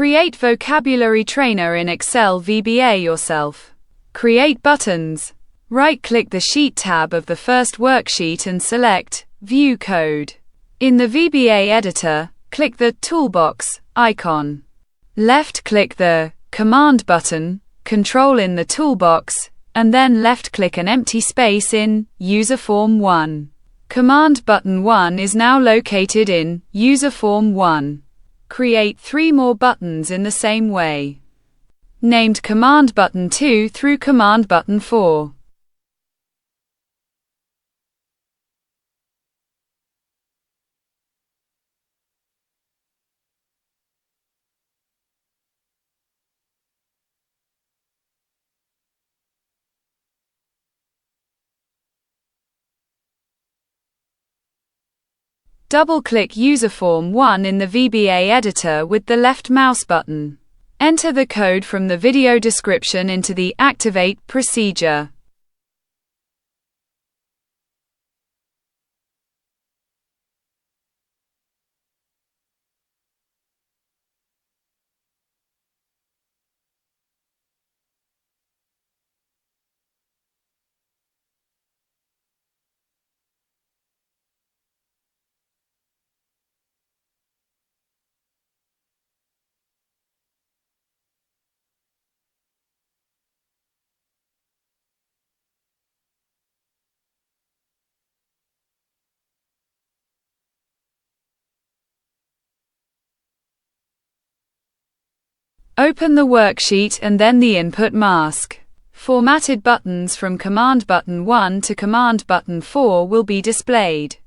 Create vocabulary trainer in Excel VBA yourself. Create buttons. Right-click the Sheet tab of the first worksheet and select View Code. In the VBA editor, click the Toolbox icon. Left-click the Command button, Control in the toolbox, and then left-click an empty space in User Form 1. Command button 1 is now located in User Form 1. Create 3 more buttons in the same way. Named Command button 2 through Command button 4. Double-click User Form 1 in the VBA editor with the left mouse button. Enter the code from the video description into the Activate procedure. Open the worksheet and then the input mask. Formatted buttons from Command button 1 to Command button 4 will be displayed.